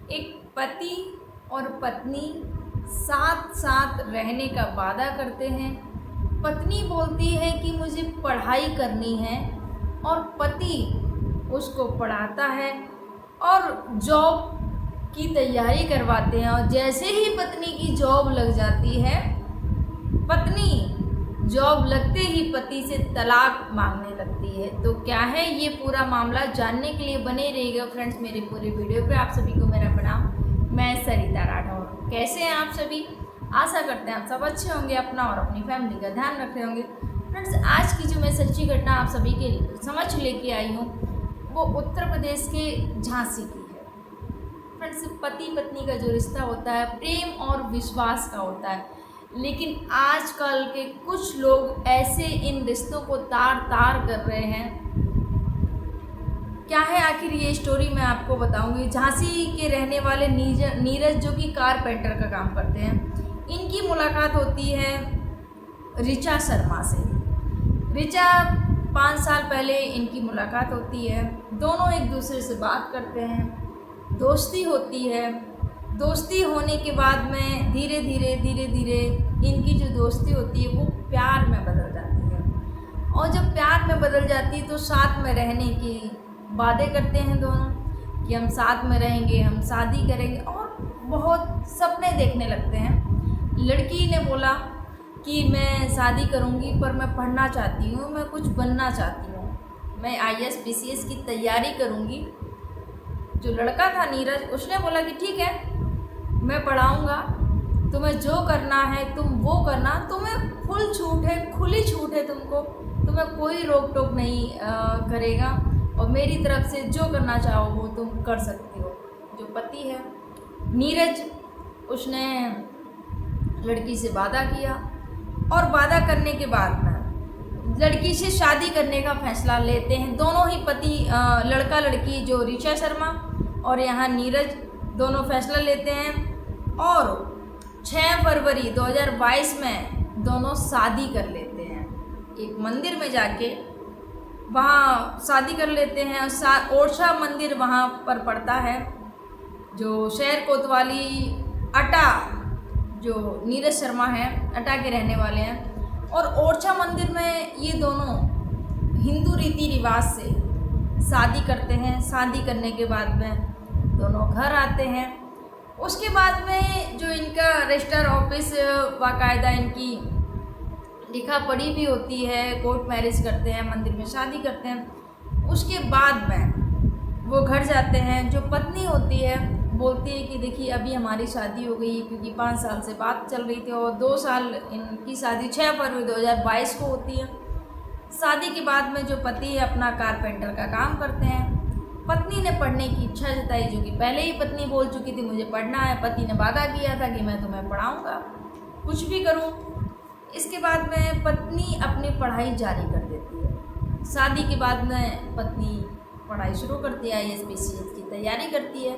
एक पति और पत्नी साथ साथ रहने का वादा करते हैं। पत्नी बोलती है कि मुझे पढ़ाई करनी है और पति उसको पढ़ाता है और जॉब की तैयारी करवाते हैं। और जैसे ही पत्नी की जॉब लग जाती है, पत्नी जॉब लगते ही पति से तलाक मांगने लगती है। तो क्या है ये पूरा मामला, जानने के लिए बने रहिएगा फ्रेंड्स मेरे पूरे वीडियो पे। आप सभी को मेरा प्रणाम, मैं सरिता राठौर। कैसे हैं आप सभी? आशा करते हैं आप सब अच्छे होंगे, अपना और अपनी फैमिली का ध्यान रख रहे होंगे। फ्रेंड्स आज की जो मैं सच्ची घटना आप सभी के समझ लेके आई हूँ वो उत्तर प्रदेश के झांसी की है। फ्रेंड्स पति पत्नी का जो रिश्ता होता है प्रेम और विश्वास का होता है, लेकिन आजकल के कुछ लोग ऐसे इन रिश्तों को तार तार कर रहे हैं। क्या है आखिर ये स्टोरी मैं आपको बताऊंगी। झांसी के रहने वाले नीरज जो कि कारपेंटर का काम करते हैं, इनकी मुलाकात होती है ऋचा शर्मा से। ऋचा 5 साल पहले इनकी मुलाकात होती है। दोनों एक दूसरे से बात करते हैं, दोस्ती होती है। दोस्ती होने के बाद में धीरे धीरे इनकी जो दोस्ती होती है वो प्यार में बदल जाती है। और जब प्यार में बदल जाती है तो साथ में रहने की वादे करते हैं दोनों कि हम साथ में रहेंगे, हम शादी करेंगे और बहुत सपने देखने लगते हैं। लड़की ने बोला कि मैं शादी करूंगी पर मैं पढ़ना चाहती हूँ, मैं कुछ बनना चाहती हूँ, मैं IAS PCS की तैयारी करूंगी। जो लड़का था नीरज, उसने बोला कि ठीक है मैं पढ़ाऊँगा, तुम्हें जो करना है तुम वो करना, तुम्हें फुल छूट है, खुली छूट है तुमको, तुम्हें कोई रोक टोक नहीं करेगा और मेरी तरफ से जो करना चाहो वो तुम कर सकती हो। जो पति है नीरज, उसने लड़की से वादा किया और वादा करने के बाद में लड़की से शादी करने का फैसला लेते हैं दोनों ही पति, लड़का लड़की जो ऋचा शर्मा और यहाँ नीरज, दोनों फैसला लेते हैं। और 6 फरवरी 2022 में दोनों शादी कर लेते हैं। एक मंदिर में जाके वहाँ शादी कर लेते हैं। ओरछा मंदिर वहाँ पर पड़ता है, जो शहर कोतवाली अटा, जो नीरज शर्मा है अटा के रहने वाले हैं। और ओरछा मंदिर में ये दोनों हिंदू रीति रिवाज से शादी करते हैं। शादी करने के बाद में दोनों घर आते हैं। उसके बाद में जो इनका रजिस्टर ऑफिस बाकायदा इनकी लिखा पढ़ी भी होती है, कोर्ट मैरिज करते हैं, मंदिर में शादी करते हैं। उसके बाद में वो घर जाते हैं। जो पत्नी होती है बोलती है कि देखिए अभी हमारी शादी हो गई, क्योंकि 5 साल से बात चल रही थी और 2 साल इनकी शादी 6 फरवरी 2022 को होती है। शादी के बाद में जो पति है अपना कारपेंटर का काम करते हैं। पत्नी ने पढ़ने की इच्छा जताई, जो कि पहले ही पत्नी बोल चुकी थी मुझे पढ़ना है। पति ने वादा किया था कि मैं तुम्हें पढ़ाऊँगा, कुछ भी करूँ। इसके बाद में पत्नी अपनी पढ़ाई जारी कर देती है। शादी के बाद में पत्नी पढ़ाई शुरू करती है, IAS PCS की तैयारी करती है।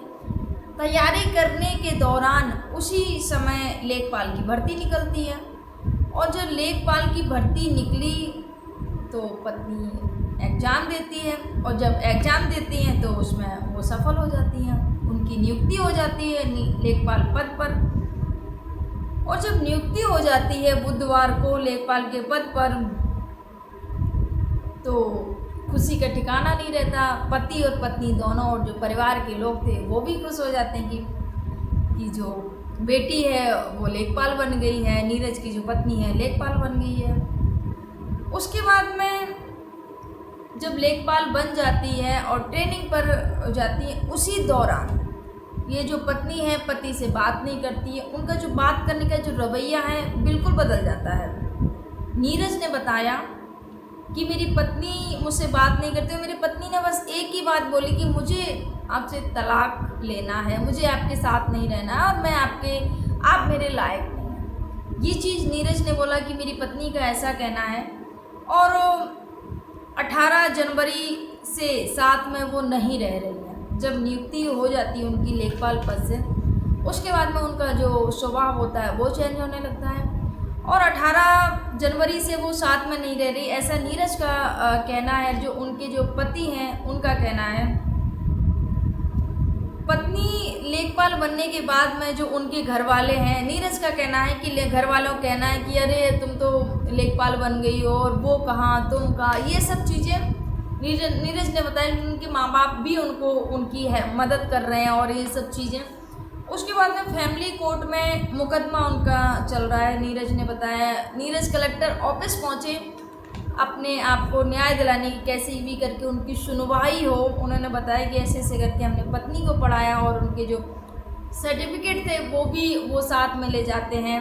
तैयारी करने के दौरान उसी समय लेखपाल की भर्ती निकलती है। और जब लेखपाल की भर्ती निकली तो पत्नी एग्ज़ाम देती है और जब एग्ज़ाम देती हैं तो उसमें वो सफल हो जाती हैं। उनकी नियुक्ति हो जाती है लेखपाल पद पर। और जब नियुक्ति हो जाती है बुधवार को लेखपाल के पद पर, तो खुशी का ठिकाना नहीं रहता। पति और पत्नी दोनों और जो परिवार के लोग थे वो भी खुश हो जाते हैं कि जो बेटी है वो लेखपाल बन गई है, नीरज की जो पत्नी है लेखपाल बन गई है। उसके बाद में जब लेखपाल बन जाती है और ट्रेनिंग पर जाती है, उसी दौरान ये जो पत्नी है पति से बात नहीं करती है। उनका जो बात करने का जो रवैया है बिल्कुल बदल जाता है। नीरज ने बताया कि मेरी पत्नी मुझसे बात नहीं करती, मेरी पत्नी ने बस एक ही बात बोली कि मुझे आपसे तलाक लेना है, मुझे आपके साथ नहीं रहना और आप मेरे लायक नहीं हैं। ये चीज़ नीरज ने बोला कि मेरी पत्नी का ऐसा कहना है। और 18 जनवरी से साथ में वो नहीं रह रही हैं। जब नियुक्ति हो जाती है उनकी लेखपाल पद से, उसके बाद में उनका जो स्वभाव होता है वो चेंज होने लगता है। और 18 जनवरी से वो साथ में नहीं रह रही, ऐसा नीरज का कहना है। जो उनके जो पति हैं उनका कहना है। पत्नी लेखपाल बनने के बाद में जो उनके घर वाले हैं, नीरज का कहना है कि घर वालों का कहना है कि अरे तुम तो लेखपाल बन गई हो और वो कहाँ तुम कहाँ, ये सब चीज़ें नीरज ने बताया कि उनके माँ बाप भी उनकी है मदद कर रहे हैं और ये सब चीज़ें। उसके बाद में फैमिली कोर्ट में मुकदमा उनका चल रहा है। नीरज ने बताया, नीरज कलेक्टर ऑफिस पहुँचे अपने आप को न्याय दिलाने की, कैसे भी करके उनकी सुनवाई हो। उन्होंने बताया कि ऐसे ऐसे करके हमने पत्नी को पढ़ाया और उनके जो सर्टिफिकेट थे वो साथ में ले जाते हैं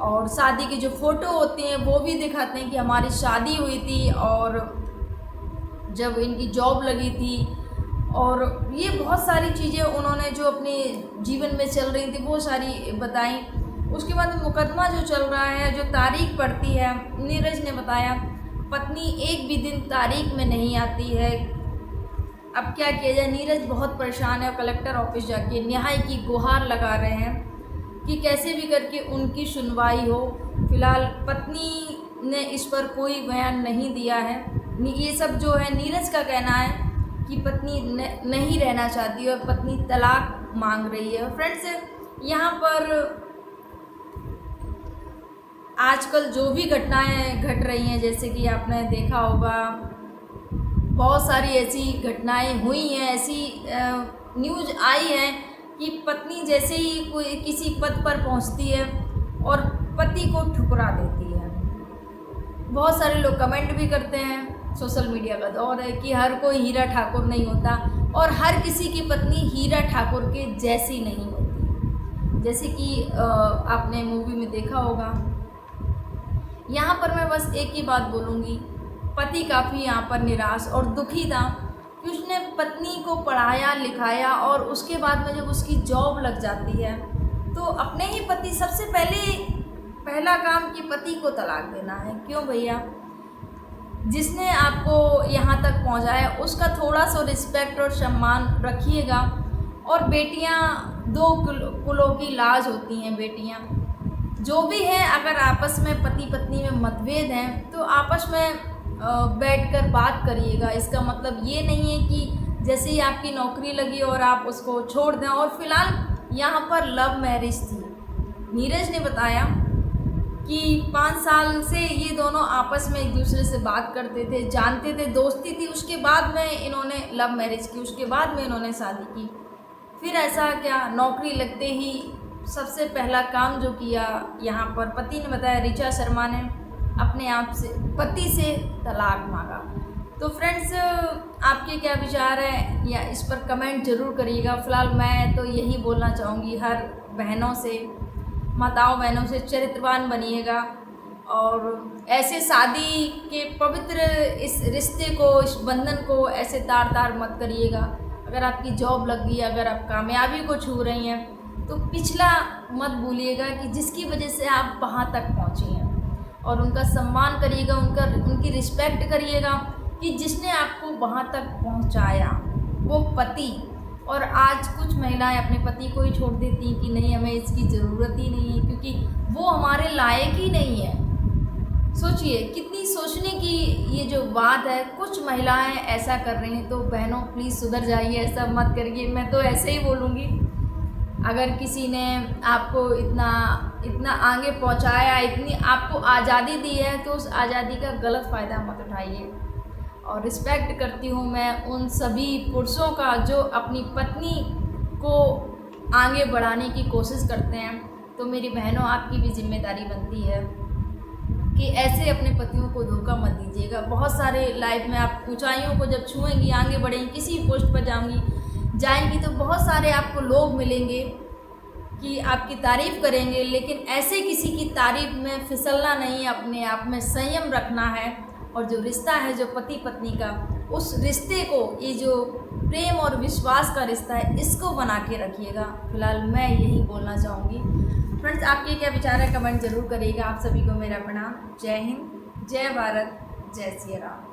और शादी की जो फ़ोटो होती हैं वो भी दिखाते हैं कि हमारी शादी हुई थी और जब इनकी जॉब लगी थी। और ये बहुत सारी चीज़ें उन्होंने जो अपने जीवन में चल रही थी वो सारी बताई। उसके बाद मुकदमा जो चल रहा है, जो तारीख पड़ती है, नीरज ने बताया पत्नी एक भी दिन तारीख में नहीं आती है। अब क्या किया जाए, नीरज बहुत परेशान है और कलेक्टर ऑफिस जाके न्याय की गुहार लगा रहे हैं कि कैसे भी करके उनकी सुनवाई हो। फिलहाल पत्नी ने इस पर कोई बयान नहीं दिया है। ये सब जो है नीरज का कहना है कि पत्नी नहीं रहना चाहती और पत्नी तलाक मांग रही है। फ्रेंड्स, यहाँ पर आजकल जो भी घटनाएं घट रही हैं, जैसे कि आपने देखा होगा बहुत सारी ऐसी घटनाएं हुई हैं, ऐसी न्यूज़ आई है कि पत्नी जैसे ही कोई किसी पद पर पहुंचती है और पति को ठुकरा देती है। बहुत सारे लोग कमेंट भी करते हैं, सोशल मीडिया का दौर है कि हर कोई हीरा ठाकुर नहीं होता और हर किसी की पत्नी हीरा ठाकुर के जैसी नहीं होती, जैसे कि आपने मूवी में देखा होगा। यहाँ पर मैं बस एक ही बात बोलूँगी, पति काफ़ी यहाँ पर निराश और दुखी था कि उसने पत्नी को पढ़ाया लिखाया और उसके बाद में जब उसकी जॉब लग जाती है तो अपने ही पति, सबसे पहला काम कि पति को तलाक देना है। क्यों भैया, जिसने आपको यहाँ तक पहुँचाया उसका थोड़ा सा रिस्पेक्ट और सम्मान रखिएगा। और बेटियाँ दो कुलों की लाज होती हैं। बेटियाँ जो भी हैं, अगर आपस में पति पत्नी में मतभेद हैं तो आपस में बैठकर बात करिएगा। इसका मतलब ये नहीं है कि जैसे ही आपकी नौकरी लगी और आप उसको छोड़ दें। और फिलहाल यहाँ पर लव मैरिज थी। नीरज ने बताया कि 5 साल से ये दोनों आपस में एक दूसरे से बात करते थे, जानते थे, दोस्ती थी। उसके बाद में इन्होंने लव मैरिज की, उसके बाद में इन्होंने शादी की। फिर ऐसा क्या, नौकरी लगते ही सबसे पहला काम जो किया यहाँ पर पति ने बताया, ऋचा शर्मा ने अपने आप से पति से तलाक मांगा। तो फ्रेंड्स, आपके क्या विचार हैं या इस पर कमेंट ज़रूर करिएगा। फ़िलहाल मैं तो यही बोलना चाहूँगी हर बहनों से, माताओं बहनों से, चरित्रवान बनिएगा और ऐसे शादी के पवित्र इस रिश्ते को, इस बंधन को ऐसे तार मत करिएगा। अगर आपकी जॉब लग गई, अगर आप कामयाबी को छू रही हैं तो पिछला मत भूलिएगा कि जिसकी वजह से आप वहाँ तक पहुँची हैं, और उनका सम्मान करिएगा, उनकी रिस्पेक्ट करिएगा कि जिसने आपको वहाँ तक पहुँचाया वो पति। और आज कुछ महिलाएं अपने पति को ही छोड़ देती हैं कि नहीं, हमें इसकी ज़रूरत ही नहीं है क्योंकि वो हमारे लायक ही नहीं है। सोचिए कितनी सोचने की ये जो बात है, कुछ महिलाएं ऐसा कर रही हैं। तो बहनों प्लीज़ सुधर जाइए, ऐसा मत करिए। मैं तो ऐसे ही बोलूँगी, अगर किसी ने आपको इतना आगे पहुंचाया, इतनी आपको आज़ादी दी है तो उस आज़ादी का गलत फ़ायदा मत उठाइए। और रिस्पेक्ट करती हूँ मैं उन सभी पुरुषों का जो अपनी पत्नी को आगे बढ़ाने की कोशिश करते हैं। तो मेरी बहनों, आपकी भी जिम्मेदारी बनती है कि ऐसे अपने पतियों को धोखा मत दीजिएगा। बहुत सारे लाइफ में आप ऊंचाइयों को जब छुएंगी, आगे बढ़ेंगी, किसी पोस्ट पर जाएंगी तो बहुत सारे आपको लोग मिलेंगे कि आपकी तारीफ़ करेंगे, लेकिन ऐसे किसी की तारीफ़ में फिसलना नहीं, अपने आप में संयम रखना है। और जो रिश्ता है, जो पति पत्नी का, उस रिश्ते को, ये जो प्रेम और विश्वास का रिश्ता है, इसको बना के रखिएगा। फिलहाल मैं यही बोलना चाहूँगी। फ्रेंड्स, आपके क्या विचार है कमेंट ज़रूर करिएगा। आप सभी को मेरा प्रणाम। जय हिंद, जय भारत, जय श्री राम।